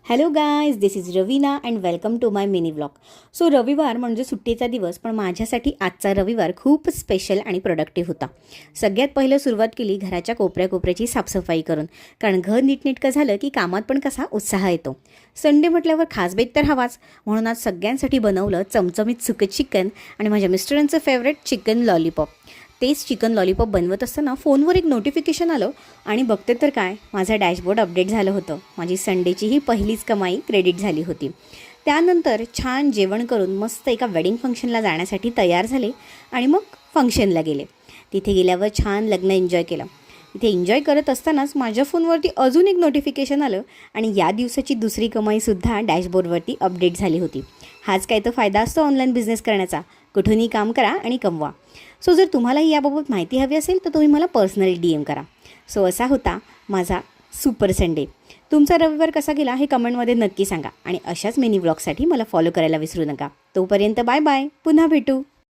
Hello guys, this is Raveena and welcome to my mini vlog. So रविवार म्हणजे सुट्टीचा दिवस, पण माझ्यासाठी आजचा रविवार खूप स्पेशल आणि प्रोडक्टिव्ह होता. सगळ्यात पहिलं सुरुवात केली घराच्या कोपऱ्याची साफसफाई करून, कारण घर नीटनेटकं झालं की कामात पण कसा उत्साह येतो. संडे म्हटल्यावर खास बेत तर हवाच, म्हणून आज सगळ्यांसाठी बनवलं चमचमीत सुकं चिकन आणि माझ्या मिस्टरांचं फेवरेट चिकन लॉलीपॉप. तेच चिकन लॉलीपॉप बनवत असताना फोनवर एक नोटिफिकेशन आलं आणि बघते तर काय, माझं डॅशबोर्ड अपडेट झालं होतं. माझी संडेची ही पहिलीच कमाई क्रेडिट झाली होती. त्यानंतर छान जेवण करून मस्त एका वेडिंग फंक्शनला जाण्यासाठी तयार झाले आणि मग फंक्शनला गेले. तिथे गेल्यावर छान लग्न एन्जॉय केलं. इथे एन्जॉय करत असतानाच माझ्या फोनवरती अजून एक नोटिफिकेशन आलं आणि या दिवसाची दुसरी कमाईसुद्धा डॅशबोर्डवरती अपडेट झाली होती. हाच काय तर फायदा असतो ऑनलाईन बिझनेस करण्याचा. कुठूनही काम करा आणि कमवा. सो जर तुम्हालाही याबाबत माहिती हवी असेल तर तुम्ही मला पर्सनली DM करा. सो असा होता माझा सुपर संडे. तुमचा रविवार कसा गेला हे कमेंटमध्ये नक्की सांगा आणि अशाच मिनी व्लॉगसाठी मला फॉलो करायला विसरू नका. तोपर्यंत बाय बाय, पुन्हा भेटू.